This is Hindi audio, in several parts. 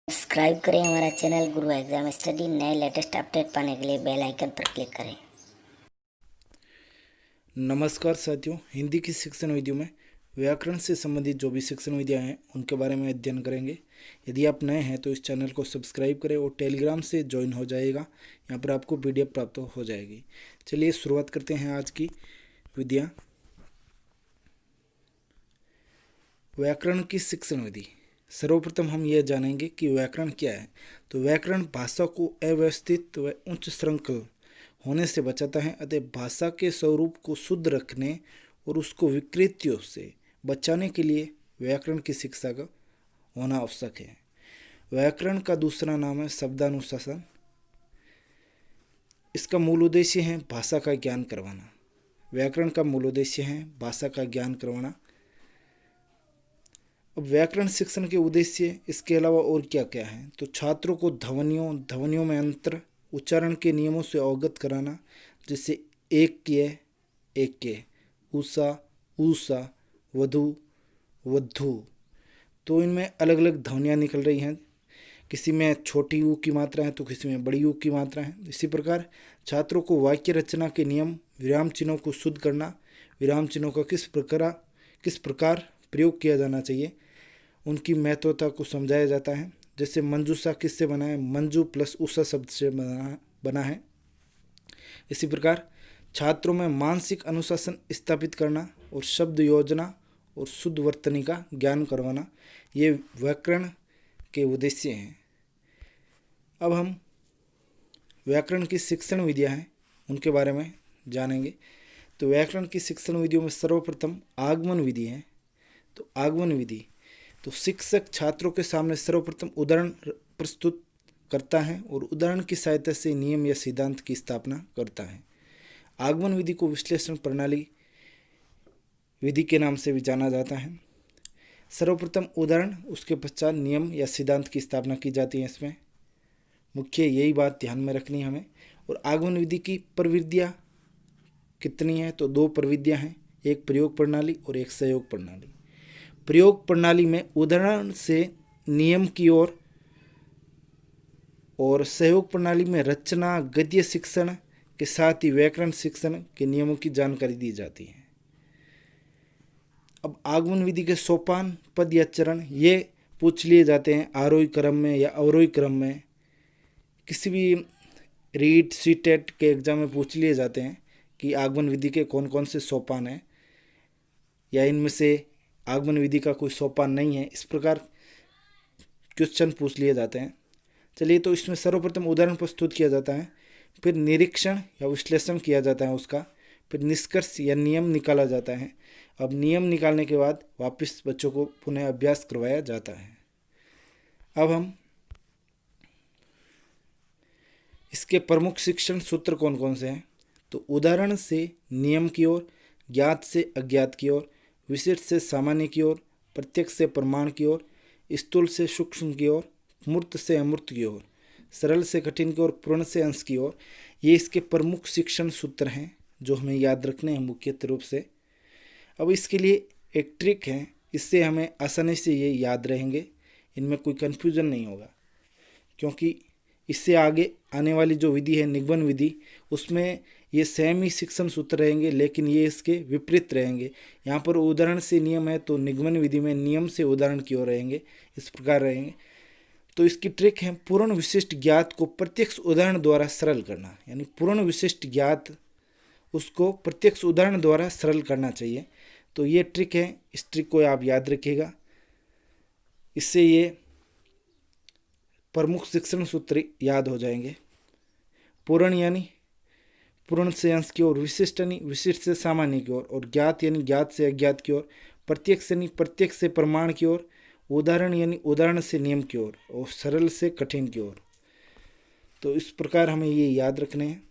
सब्सक्राइब करें हमारा चैनल गुरु एग्जाम स्टडी। नए लेटेस्ट अपडेट पाने के लिए बेल आइकन पर क्लिक करें। नमस्कार साथियों, हिंदी की शिक्षण विधियों में व्याकरण से संबंधित जो भी शिक्षण विधियाँ हैं उनके बारे में अध्ययन करेंगे। यदि आप नए हैं तो इस चैनल को सब्सक्राइब करें और टेलीग्राम से ज्वाइन हो जाएगा। यहाँ पर आपको PDF प्राप्त हो जाएगी। चलिए शुरुआत करते हैं आज की विधियाँ। व्याकरण की शिक्षण विधि। सर्वप्रथम हम यह जानेंगे कि व्याकरण क्या है। तो व्याकरण भाषा को अव्यवस्थित व उच्च श्रृंखल होने से बचाता है, अतः भाषा के स्वरूप को शुद्ध रखने और उसको विकृतियों से बचाने के लिए व्याकरण की शिक्षा का होना आवश्यक है। व्याकरण का दूसरा नाम है शब्दानुशासन। इसका मूल उद्देश्य है भाषा का ज्ञान करवाना। व्याकरण का मूल उद्देश्य है भाषा का ज्ञान करवाना। अब व्याकरण शिक्षण के उद्देश्य इसके अलावा और क्या क्या है, तो छात्रों को ध्वनियों में अंतर, उच्चारण के नियमों से अवगत कराना, जैसे एक के, उषा, ऊषा, वधु, वधु। तो इनमें अलग अलग ध्वनियाँ निकल रही हैं। किसी में छोटी यू की मात्रा है तो किसी में बड़ी यू की मात्रा है। इसी प्रकार छात्रों को वाक्य रचना के नियम, विराम चिन्हों को शुद्ध करना, विराम चिन्हों का किस प्रकार प्रयोग किया जाना चाहिए, उनकी महत्वता को समझाया जाता है। जैसे मंजूषा किससे बना है, मंजू प्लस उषा शब्द से बना है। इसी प्रकार छात्रों में मानसिक अनुशासन स्थापित करना और शब्द योजना और शुद्ध वर्तनी का ज्ञान करवाना, ये व्याकरण के उद्देश्य हैं। अब हम व्याकरण की शिक्षण विधियाँ हैं उनके बारे में जानेंगे। तो व्याकरण की शिक्षण विधियों में सर्वप्रथम आगमन विधि है। तो आगमन विधि, तो शिक्षक छात्रों के सामने सर्वप्रथम उदाहरण प्रस्तुत करता है और उदाहरण की सहायता से नियम या सिद्धांत की स्थापना करता है। आगमन विधि को विश्लेषण प्रणाली विधि के नाम से भी जाना जाता है। सर्वप्रथम उदाहरण, उसके पश्चात नियम या सिद्धांत की स्थापना की जाती है। इसमें मुख्य यही बात ध्यान में रखनी है हमें। और आगमन विधि की प्रविधियाँ कितनी है, तो 2 प्रविधियाँ हैं, एक प्रयोग प्रणाली और एक सहयोग प्रणाली। प्रयोग प्रणाली में उदाहरण से नियम की ओर और सहयोग प्रणाली में रचना, गद्य शिक्षण के साथ ही व्याकरण शिक्षण के नियमों की जानकारी दी जाती है। अब आगमन विधि के सोपान, पद या चरण ये पूछ लिए जाते हैं आरोही क्रम में या अवरोही क्रम में। किसी भी रीट सीटेट के एग्जाम में पूछ लिए जाते हैं कि आगमन विधि के कौन कौन से सोपान हैं, या इनमें से आगमन विधि का कोई सोपान नहीं है, इस प्रकार क्वेश्चन पूछ लिए जाते हैं। चलिए, तो इसमें सर्वप्रथम उदाहरण प्रस्तुत किया जाता है, फिर निरीक्षण या विश्लेषण किया जाता है उसका, फिर निष्कर्ष या नियम निकाला जाता है। अब नियम निकालने के बाद वापस बच्चों को पुनः अभ्यास करवाया जाता है। अब हम इसके प्रमुख शिक्षण सूत्र कौन कौन से हैं, तो उदाहरण से नियम की ओर, ज्ञात से अज्ञात की ओर, विशिष्ट से सामान्य की ओर, प्रत्यक्ष से प्रमाण की ओर, स्थूल से सूक्ष्म की ओर, मूर्त से अमूर्त की ओर, सरल से कठिन की ओर, पूर्ण से अंश की ओर, ये इसके प्रमुख शिक्षण सूत्र हैं जो हमें याद रखने हैं मुख्यतः रूप से। अब इसके लिए एक ट्रिक है, इससे हमें आसानी से ये याद रहेंगे, इनमें कोई कन्फ्यूजन नहीं होगा, क्योंकि इससे आगे आने वाली जो विधि है निगमन विधि, उसमें ये सेम ही शिक्षण सूत्र रहेंगे, लेकिन ये इसके विपरीत रहेंगे। यहाँ पर उदाहरण से नियम है तो निगमन विधि में नियम से उदाहरण की ओर रहेंगे, इस प्रकार रहेंगे। तो इसकी ट्रिक है पूर्ण विशिष्ट ज्ञात को प्रत्यक्ष उदाहरण द्वारा सरल करना, यानी पूर्ण विशिष्ट ज्ञात उसको प्रत्यक्ष उदाहरण द्वारा सरल करना चाहिए। तो ये ट्रिक है, इस ट्रिक को आप याद रखिएगा, इससे ये प्रमुख शिक्षण सूत्र याद हो जाएंगे। पूर्ण यानी पूर्ण से अंश की ओर, विशिष्ट यानी विशिष्ट से सामान्य की ओर, और ज्ञात यानी ज्ञात से अज्ञात की ओर, प्रत्यक्ष यानी प्रत्यक्ष से प्रमाण की ओर, उदाहरण यानी उदाहरण से नियम की ओर, और सरल से कठिन की ओर। तो इस प्रकार हमें ये याद रखने हैं।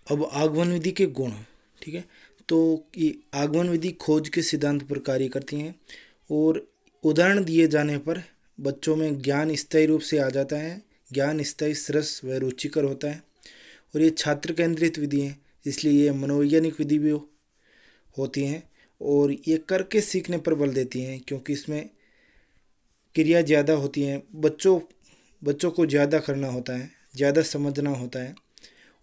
अब आगमन विधि के गुण, ठीक है। तो ये आगमन विधि खोज के सिद्धांत पर कार्य करती हैं और उदाहरण दिए जाने पर बच्चों में ज्ञान स्थायी रूप से आ जाता है, ज्ञान स्थायी, सरस व रुचिकर होता है। और ये छात्र केंद्रित विधि है, इसलिए ये मनोवैज्ञानिक विधि भी होती हैं और ये करके सीखने पर बल देती हैं, क्योंकि इसमें क्रिया ज़्यादा होती हैं, बच्चों को ज़्यादा करना होता है, ज़्यादा समझना होता है।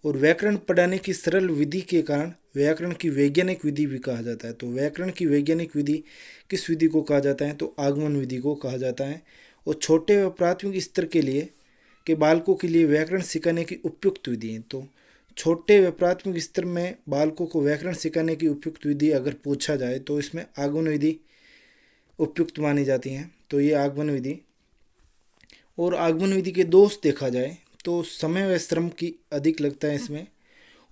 और व्याकरण पढ़ाने की सरल विधि के कारण व्याकरण की वैज्ञानिक विधि भी कहा जाता है। तो व्याकरण की वैज्ञानिक विधि किस विधि को कहा जाता है? तो आगमन विधि को कहा जाता है। और छोटे व प्राथमिक स्तर के बालकों के लिए व्याकरण सिखाने की उपयुक्त विधि है। तो छोटे व प्राथमिक स्तर में बालकों को व्याकरण सिखाने की उपयुक्त विधि अगर पूछा जाए तो इसमें आगमन विधि उपयुक्त मानी जाती हैं। तो ये आगमन विधि। और आगमन विधि के दोष देखा जाए तो समय व श्रम की अधिक लगता है इसमें,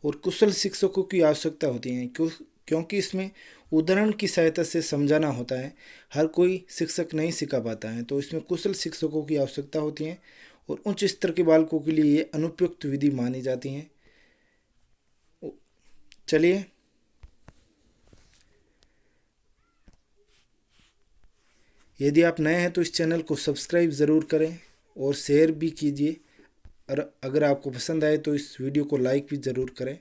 और कुशल शिक्षकों की आवश्यकता होती है, क्योंकि इसमें उदाहरण की सहायता से समझाना होता है। हर कोई शिक्षक नहीं सिखा पाता है, तो इसमें कुशल शिक्षकों की आवश्यकता होती है। और उच्च स्तर के बालकों के लिए ये अनुपयुक्त विधि मानी जाती हैं। चलिए यदि आप नए हैं तो इस चैनल को सब्सक्राइब ज़रूर करें और शेयर भी कीजिए, और अगर आपको पसंद आए तो इस वीडियो को लाइक भी ज़रूर करें।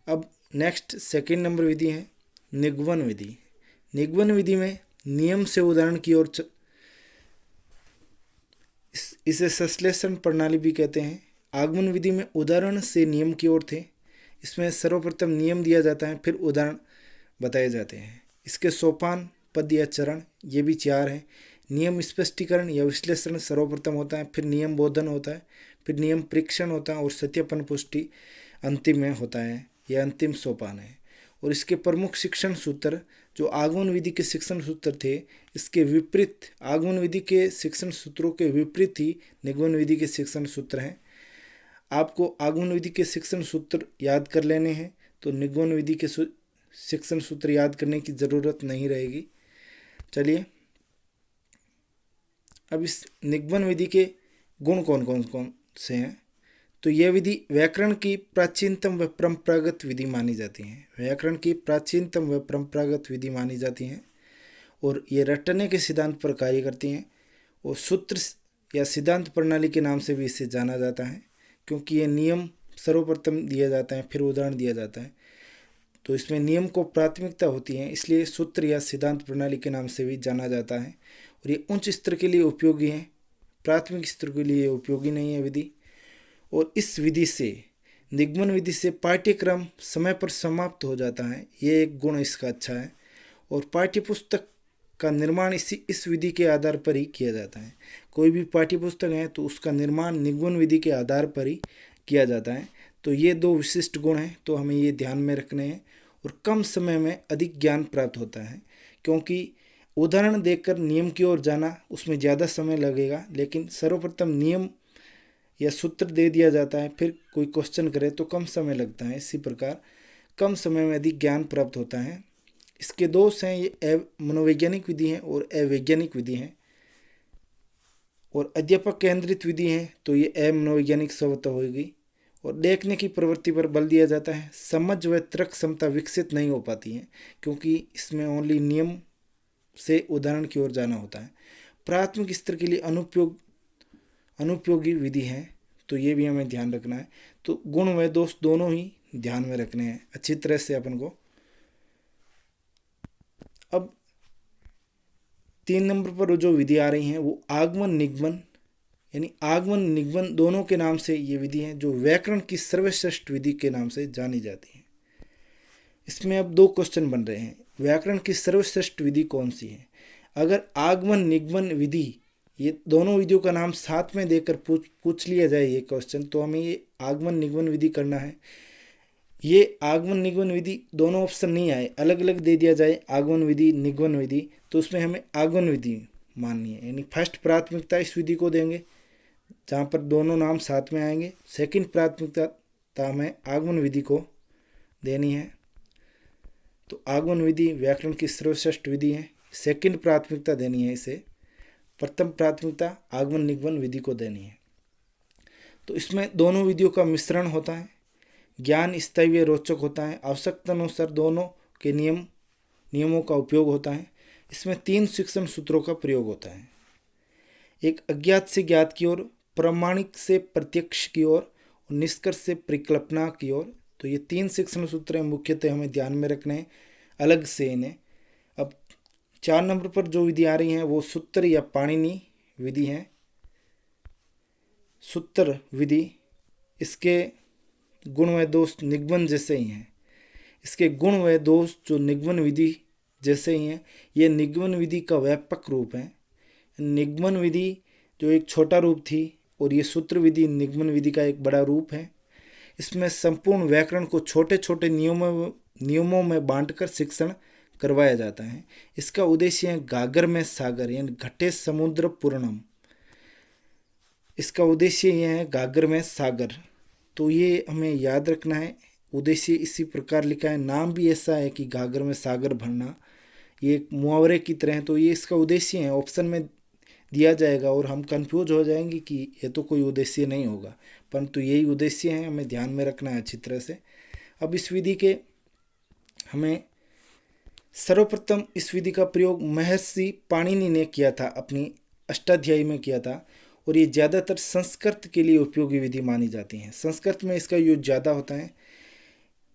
अब नेक्स्ट सेकंड नंबर विधि है निगमन विधि। निगमन विधि में नियम से उदाहरण की ओर इसे संश्लेषण प्रणाली भी कहते हैं। आगमन विधि में उदाहरण से नियम की ओर थे। इसमें सर्वप्रथम नियम दिया जाता है, फिर उदाहरण बताए जाते हैं। इसके सोपान, पद या चरण ये भी 4 हैं। नियम स्पष्टीकरण या विश्लेषण सर्वप्रथम होता है, फिर नियम बोधन होता है, फिर नियम परीक्षण होता है, और सत्यापन पुष्टि अंतिम में होता है। यह अंतिम सोपान है। और इसके प्रमुख शिक्षण सूत्र जो आगमन विधि के शिक्षण सूत्र थे, इसके विपरीत आगमन विधि के शिक्षण सूत्रों के विपरीत ही निगमन विधि के शिक्षण सूत्र हैं। आपको आगमन विधि के शिक्षण सूत्र याद कर लेने हैं, तो निगमन विधि के शिक्षण सूत्र याद करने की ज़रूरत नहीं रहेगी। चलिए अब इस निगमन विधि के गुण कौन कौन से हैं? तो यह विधि व्याकरण की प्राचीनतम व परंपरागत विधि मानी जाती है। व्याकरण की प्राचीनतम व परंपरागत विधि मानी जाती हैं, और ये रटने के सिद्धांत पर कार्य करती हैं। और सूत्र या सिद्धांत प्रणाली के नाम से भी इसे जाना जाता है, क्योंकि ये नियम सर्वप्रथम दिया जाता है, फिर उदाहरण दिया जाता है। तो इसमें नियम को प्राथमिकता होती है, इसलिए सूत्र या सिद्धांत प्रणाली के नाम से भी जाना जाता है। और ये उच्च स्तर के लिए उपयोगी है, प्राथमिक स्तर के लिए उपयोगी नहीं है विधि। और इस विधि से निगमन विधि से पाठ्यक्रम समय पर समाप्त हो जाता है, ये एक गुण इसका अच्छा है। और पाठ्यपुस्तक का निर्माण इस विधि के आधार पर ही किया जाता है। कोई भी पाठ्यपुस्तक है तो उसका निर्माण निगमन विधि के आधार पर ही किया जाता है। तो ये 2 विशिष्ट गुण हैं, तो हमें ये ध्यान में रखने हैं। और कम समय में अधिक ज्ञान प्राप्त होता है, क्योंकि उदाहरण देकर नियम की ओर जाना उसमें ज़्यादा समय लगेगा, लेकिन सर्वप्रथम नियम या सूत्र दे दिया जाता है, फिर कोई क्वेश्चन करे तो कम समय लगता है। इसी प्रकार कम समय में अधिक ज्ञान प्राप्त होता है। इसके दोष हैं, ये मनोवैज्ञानिक विधि है और अवैज्ञानिक विधि है। और अध्यापक केंद्रित विधि है, तो ये अमनोवैज्ञानिक स्वतः होगी। और देखने की प्रवृत्ति पर बल दिया जाता है। समझ व तर्क क्षमता विकसित नहीं हो पाती है, क्योंकि इसमें ओनली नियम से उदाहरण की ओर जाना होता है। प्राथमिक स्तर के लिए अनुपयोगी विधि है, तो ये भी हमें ध्यान रखना है। तो गुण व दोष दोनों ही ध्यान में रखने हैं अच्छी तरह से अपन को। अब 3 नंबर पर जो विधि आ रही हैं वो आगमन निगमन, यानी आगमन निगमन दोनों के नाम से ये विधि है, जो व्याकरण की सर्वश्रेष्ठ विधि के नाम से जानी जाती है। इसमें अब 2 क्वेश्चन बन रहे हैं, व्याकरण की सर्वश्रेष्ठ विधि कौन सी है? अगर आगमन निगमन विधि ये दोनों विधियों का नाम साथ में देकर पूछ लिया जाए ये क्वेश्चन, तो हमें ये आगमन निगमन विधि करना है। ये आगमन निगमन विधि दोनों ऑप्शन नहीं आए, अलग अलग दे दिया जाए आगमन विधि निगमन विधि, तो उसमें हमें आगमन विधि माननी है, यानी फर्स्ट प्राथमिकता इस विधि को देंगे जहाँ पर दोनों नाम साथ में आएंगे। सेकंड प्राथमिकता हमें आगमन विधि को देनी है। तो आगमन विधि व्याकरण की सर्वश्रेष्ठ विधि है, सेकंड प्राथमिकता देनी है इसे, प्रथम प्राथमिकता आगमन निगमन विधि को देनी है। तो इसमें दोनों विधियों का मिश्रण होता है, ज्ञान स्थायी व रोचक होता है, आवश्यकता अनुसार दोनों के नियमों का उपयोग होता है। इसमें 3 शिक्षण सूत्रों का प्रयोग होता है, एक अज्ञात से ज्ञात की ओर, प्रमाणिक से प्रत्यक्ष की ओर और निष्कर्ष से परिकल्पना की ओर। तो ये 3 शिक्षण सूत्र मुख्यतः हमें ध्यान में रखने हैं। अलग से इन्हें। अब 4 नंबर पर जो विधि आ रही है वो सूत्र या पाणिनि विधि है। सूत्र विधि, इसके गुण व दोष निगमन जैसे ही हैं। इसके गुण व दोष जो निगमन विधि जैसे ही हैं, ये निगमन विधि का व्यापक रूप है। निगमन विधि जो एक छोटा रूप थी और ये सूत्र विधि निगमन विधि का एक बड़ा रूप है। इसमें संपूर्ण व्याकरण को छोटे छोटे नियमों में बांटकर शिक्षण करवाया जाता है। इसका उद्देश्य है गागर में सागर, यानी घटे समुद्र पूर्णम। इसका उद्देश्य यह है गागर में सागर। तो ये हमें याद रखना है। उद्देश्य इसी प्रकार लिखा है, नाम भी ऐसा है कि गागर में सागर भरना, ये एक मुहावरे की तरह है। तो ये इसका उद्देश्य है, ऑप्शन में दिया जाएगा और हम कंफ्यूज हो जाएंगे कि ये तो कोई उद्देश्य नहीं होगा, परंतु यही उद्देश्य है, हमें ध्यान में रखना है अच्छी तरह से। अब इस विधि के हमें सर्वप्रथम इस विधि का प्रयोग महर्षि पाणिनि ने किया था, अपनी अष्टाध्यायी में किया था, और ये ज़्यादातर संस्कृत के लिए उपयोगी विधि मानी जाती है। संस्कृत में इसका यूज ज़्यादा होता है।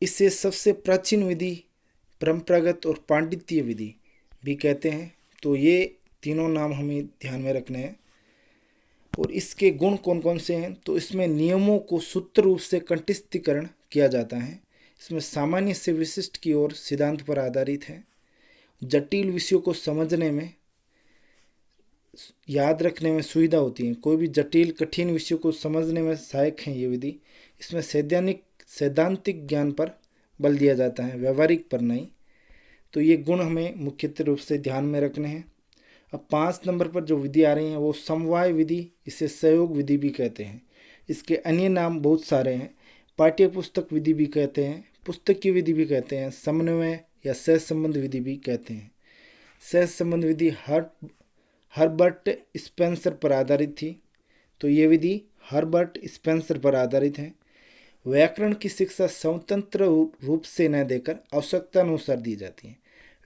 इसे सबसे प्राचीन विधि, परंपरागत और पांडित्य विधि भी कहते हैं। तो ये तीनों नाम हमें ध्यान में रखने हैं। और इसके गुण कौन कौन से हैं, तो इसमें नियमों को सूत्र रूप से कंठस्थीकरण किया जाता है। इसमें सामान्य से विशिष्ट की ओर सिद्धांत पर आधारित है। जटिल विषयों को समझने में, याद रखने में सुविधा होती है। कोई भी जटिल कठिन विषयों को समझने में सहायक है ये विधि। इसमें सैद्धांतिक ज्ञान पर बल दिया जाता है, व्यवहारिक पर नहीं। तो ये गुण हमें मुख्यतः रूप से ध्यान में रखने हैं। अब 5 नंबर पर जो विधि आ रही है वो समवाय विधि, इसे सहयोग विधि भी कहते हैं। इसके अन्य नाम बहुत सारे हैं। पाठ्य पुस्तक विधि भी कहते हैं, पुस्तक की विधि भी कहते हैं, समन्वय या सह संबंध विधि भी कहते हैं। सह संबंध विधि हर्बर्ट स्पेंसर पर आधारित थी। तो ये विधि हर्बर्ट स्पेंसर पर आधारित है। व्याकरण की शिक्षा स्वतंत्र रूप से न देकर आवश्यकता अनुसार दी जाती है।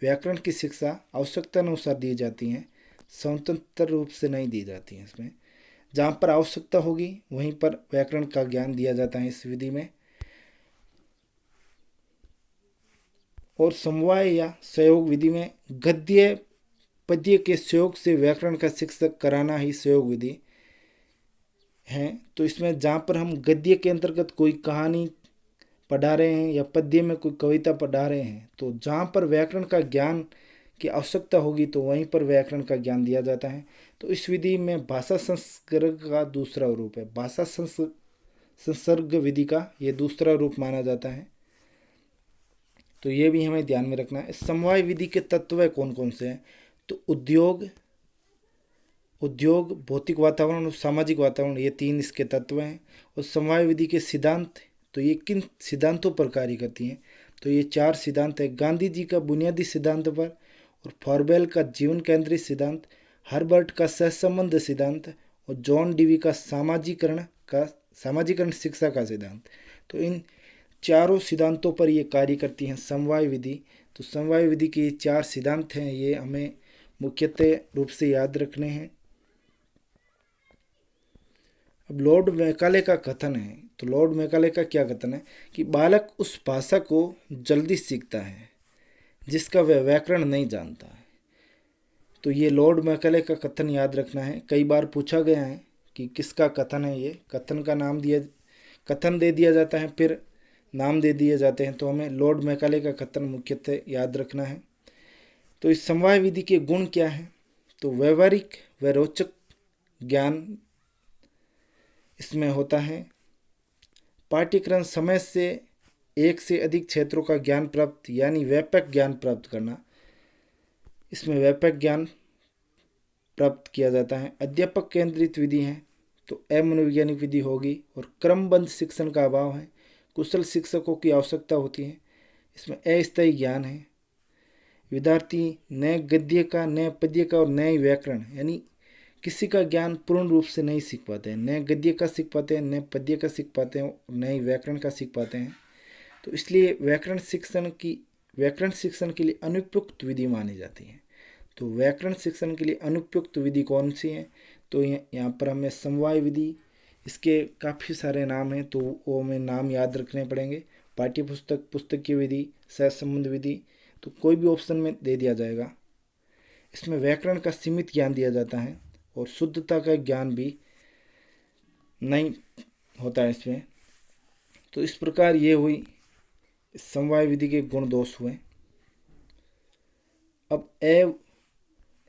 व्याकरण की शिक्षा आवश्यकता अनुसार दी जाती है, स्वतंत्र रूप से नहीं दी जाती है। इसमें जहाँ पर आवश्यकता होगी वहीं पर व्याकरण का ज्ञान दिया जाता है इस विधि में। और समवाय या सहयोग विधि में गद्य पद्य के सहयोग से व्याकरण का शिक्षक कराना ही सहयोग विधि है। तो इसमें जहाँ पर हम गद्य के अंतर्गत कोई कहानी पढ़ा रहे हैं या पद्य में कोई कविता पढ़ा रहे हैं, तो जहाँ पर व्याकरण का ज्ञान की आवश्यकता होगी तो वहीं पर व्याकरण का ज्ञान दिया जाता है। तो इस विधि में भाषा संसर्ग का दूसरा रूप है। भाषा संसर्ग विधि का ये दूसरा रूप माना जाता है। तो ये भी हमें ध्यान में रखना है। समवाय विधि के तत्व कौन कौन से हैं, तो उद्योग, भौतिक वातावरण और सामाजिक वातावरण, ये 3 इसके तत्व हैं। और समवाय विधि के सिद्धांत, तो ये किन सिद्धांतों पर कार्य करती हैं, तो ये 4 सिद्धांत है। गांधी जी का बुनियादी सिद्धांत पर, और फॉरबेल का जीवन केंद्रित सिद्धांत, हर्बर्ट का सहसंबंध सिद्धांत, और जॉन डीवी का सामाजिकरण शिक्षा का सिद्धांत। तो इन चारों सिद्धांतों पर ये कार्य करती हैं समवाय विधि। तो समवाय विधि के 4 सिद्धांत हैं, ये हमें मुख्यतः रूप से याद रखने हैं। अब लॉर्ड मैकाले का कथन है, तो लॉर्ड मैकाले का क्या कथन है कि बालक उस भाषा को जल्दी सीखता है जिसका वह व्याकरण नहीं जानता है। तो ये लॉर्ड मैकाले का कथन याद रखना है। कई बार पूछा गया है कि किसका कथन है, ये कथन का नाम कथन दे दिया जाता है, फिर नाम दे दिए जाते हैं। तो हमें लॉर्ड मैकाले का कथन मुख्यतः याद रखना है। तो इस समवाय विधि के गुण क्या हैं, तो व्यवहारिक व रोचक ज्ञान इसमें होता है। पाठ्यक्रम समय से एक से अधिक क्षेत्रों का ज्ञान प्राप्त, यानी व्यापक ज्ञान प्राप्त करना, इसमें व्यापक ज्ञान प्राप्त किया जाता है। अध्यापक केंद्रित विधि है, तो अमनोवैज्ञानिक विधि होगी। और क्रमबद्ध शिक्षण का अभाव है, कुशल शिक्षकों की आवश्यकता होती है। इसमें अस्थायी ज्ञान है। विद्यार्थी नए गद्य का, नए पद्य का और नए व्याकरण, यानी किसी का ज्ञान पूर्ण रूप से नहीं सीख पाते हैं। नए गद्य का सीख पाते हैं, नए पद्य का सीख पाते हैं, नए व्याकरण का सीख पाते हैं। तो इसलिए व्याकरण शिक्षण के लिए अनुपयुक्त विधि मानी जाती है। तो व्याकरण शिक्षण के लिए अनुपयुक्त विधि कौन सी है, तो यहाँ पर हमें समवाय विधि, इसके काफ़ी सारे नाम हैं, तो वो हमें नाम याद रखने पड़ेंगे। पाठ्य पुस्तक, पुस्तक की विधि, सहसंबंध विधि, तो कोई भी ऑप्शन में दे दिया जाएगा। इसमें व्याकरण का सीमित ज्ञान दिया जाता है और शुद्धता का ज्ञान भी नहीं होता है इसमें। तो इस प्रकार ये हुई समवाय विधि के गुण दोष हुए। अब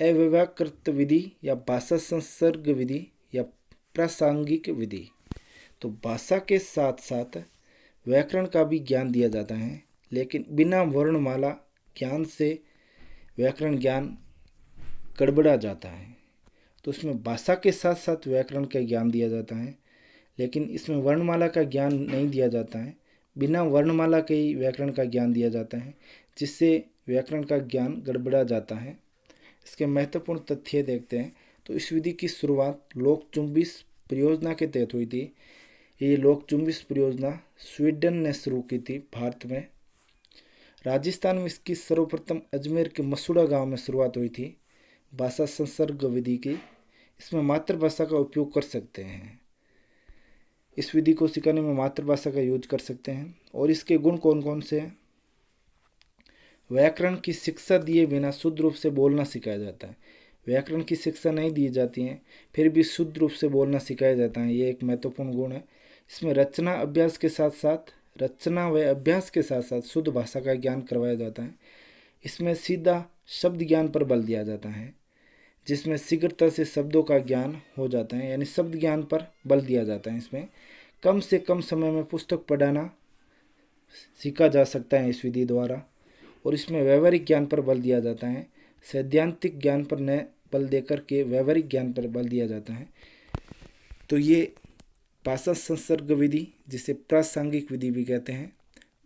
अव्यवकृत विधि या भाषा संसर्ग विधि या प्रासंगिक विधि। तो भाषा के साथ साथ व्याकरण का भी ज्ञान दिया जाता है, लेकिन बिना वर्णमाला ज्ञान से व्याकरण ज्ञान गड़बड़ा जाता है। तो इसमें भाषा के साथ साथ व्याकरण का ज्ञान दिया जाता है, लेकिन इसमें वर्णमाला का ज्ञान नहीं दिया जाता है। बिना वर्णमाला के ही व्याकरण का ज्ञान दिया जाता है, जिससे व्याकरण का ज्ञान गड़बड़ा जाता है। इसके महत्वपूर्ण तथ्य देखते हैं। तो इस विधि की शुरुआत लोक चुंबिश परियोजना के तहत हुई थी। ये लोक चुंबिश परियोजना स्वीडन ने शुरू की थी भारत में। राजस्थान में इसकी सर्वप्रथम अजमेर के मसूड़ा गांव में शुरुआत हुई थी भाषा संसर्ग विधि की। इसमें मातृभाषा का उपयोग कर सकते हैं। इस विधि को सिखाने में मातृभाषा का यूज कर सकते हैं। और इसके गुण कौन कौन से हैं? व्याकरण की शिक्षा दिए बिना शुद्ध रूप से बोलना सिखाया जाता है। व्याकरण की शिक्षा नहीं दी जाती है, फिर भी शुद्ध रूप से बोलना सिखाया जाता है। ये एक महत्वपूर्ण गुण है। इसमें रचना व अभ्यास के साथ साथ शुद्ध भाषा का ज्ञान करवाया जाता है। इसमें सीधा शब्द ज्ञान पर बल दिया जाता है, जिसमें शीघ्रता से शब्दों का ज्ञान हो जाता है, यानी शब्द ज्ञान पर बल दिया जाता है। इसमें कम से कम समय में पुस्तक पढ़ाना सीखा जा सकता है इस विधि द्वारा। और इसमें व्यवहारिक ज्ञान पर बल दिया जाता है। सैद्धांतिक ज्ञान पर न बल देकर के व्यवहारिक ज्ञान पर बल दिया जाता है। तो ये भाषा संसर्ग विधि, जिसे प्रासंगिक विधि भी कहते हैं।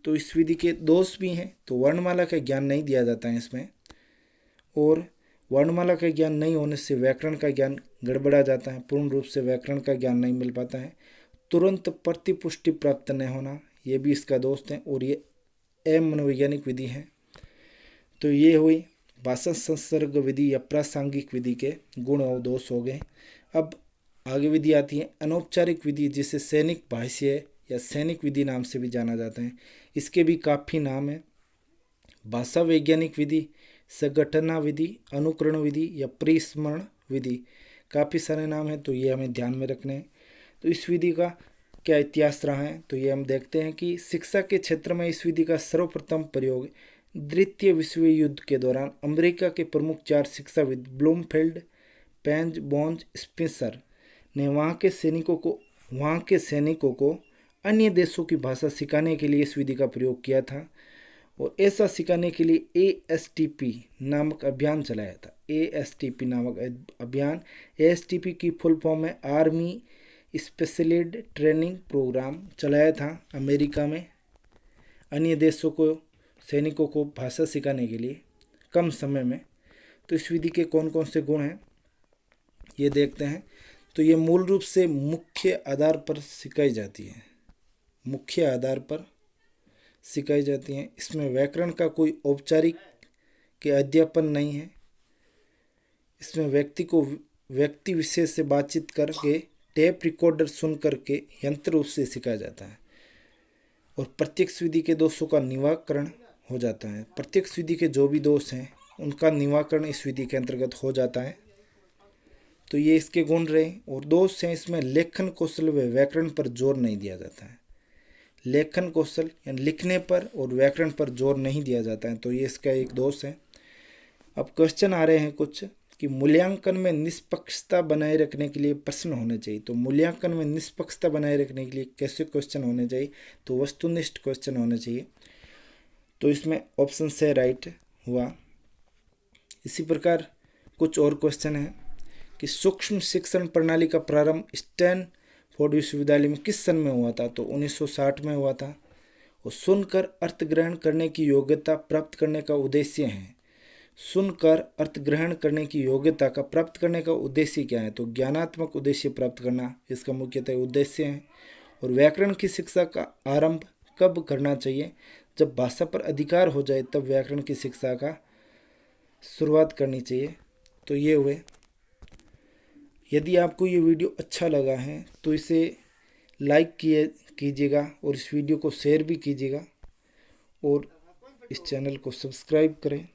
तो इस विधि के दोष भी हैं। तो वर्णमाला का ज्ञान नहीं दिया जाता है इसमें, और वर्णमाला का ज्ञान नहीं होने से व्याकरण का ज्ञान गड़बड़ा जाता है। पूर्ण रूप से व्याकरण का ज्ञान नहीं मिल पाता है। तुरंत प्रतिपुष्टि प्राप्त नहीं होना, ये भी इसका दोष है। और ये अमनोवैज्ञानिक विधि है। तो ये हुई भाषा संसर्ग विधि या प्रासंगिक विधि के गुण और दोष हो गए। अब आगे विधि आती है अनौपचारिक विधि, जिसे सैनिक भाष्य या सैनिक विधि नाम से भी जाना जाता है। इसके भी काफ़ी नाम है। भाषा वैज्ञानिक विधि, संगठना विधि, अनुकरण विधि या परिस्मरण विधि, काफ़ी सारे नाम हैं। तो ये हमें ध्यान में रखने हैं। तो इस विधि का क्या इतिहास रहा है, तो ये हम देखते हैं कि शिक्षा के क्षेत्र में इस विधि का सर्वप्रथम प्रयोग द्वितीय विश्व युद्ध के दौरान अमेरिका के प्रमुख 4 शिक्षाविद ब्लूमफील्ड, पेंज, बोन्ज, स्पेंसर ने वहाँ के सैनिकों को अन्य देशों की भाषा सिखाने के लिए इस विधि का प्रयोग किया था। और ऐसा सिखाने के लिए ASTP नामक अभियान चलाया था। ASTP नामक अभियान, ASTP की फुल फॉर्म है आर्मी स्पेशलिस्ट ट्रेनिंग प्रोग्राम, चलाया था अमेरिका में अन्य देशों को सैनिकों को भाषा सिखाने के लिए कम समय में। तो इस विधि के कौन कौन से गुण हैं ये देखते हैं। तो ये मूल रूप से मुख्य आधार पर सिखाई जाती है। मुख्य आधार पर सिखाई जाती हैं। इसमें व्याकरण का कोई औपचारिक के अध्यापन नहीं है। इसमें व्यक्ति विशेष से बातचीत करके टेप रिकॉर्डर सुन करके यंत्र रूप से सिखाया जाता है। और प्रत्यक्ष विधि के दोषों का निवारण हो जाता है। प्रत्यक्ष विधि के जो भी दोष हैं उनका निवारण इस विधि के अंतर्गत हो जाता है। तो ये इसके गुण रहे। और दोष हैं, इसमें लेखन कौशल व व्याकरण पर जोर नहीं दिया जाता है। लेखन कौशल यानी लिखने पर और व्याकरण पर जोर नहीं दिया जाता है। तो ये इसका एक दोष है। अब क्वेश्चन आ रहे हैं कुछ कि मूल्यांकन में निष्पक्षता बनाए रखने के लिए प्रश्न होने चाहिए। तो मूल्यांकन में निष्पक्षता बनाए रखने के लिए कैसे क्वेश्चन होने चाहिए, तो वस्तुनिष्ठ क्वेश्चन होने चाहिए। तो इसमें ऑप्शन से राइट हुआ। इसी प्रकार कुछ और क्वेश्चन है कि सूक्ष्म शिक्षण प्रणाली का प्रारंभ स्टैनफोर्ड विश्वविद्यालय में किस सन में हुआ था, तो 1960 में हुआ था। और सुनकर अर्थ ग्रहण करने की योग्यता प्राप्त करने का उद्देश्य है। सुनकर अर्थ ग्रहण करने की योग्यता का प्राप्त करने का उद्देश्य क्या है, तो ज्ञानात्मक उद्देश्य प्राप्त करना इसका मुख्यतः उद्देश्य है। और व्याकरण की शिक्षा का आरंभ कब करना चाहिए, जब भाषा पर अधिकार हो जाए तब व्याकरण की शिक्षा का शुरुआत करनी चाहिए। तो ये हुए। यदि आपको ये वीडियो अच्छा लगा है तो इसे लाइक कीजिएगा और इस वीडियो को शेयर भी कीजिएगा। और इस चैनल को सब्सक्राइब करें।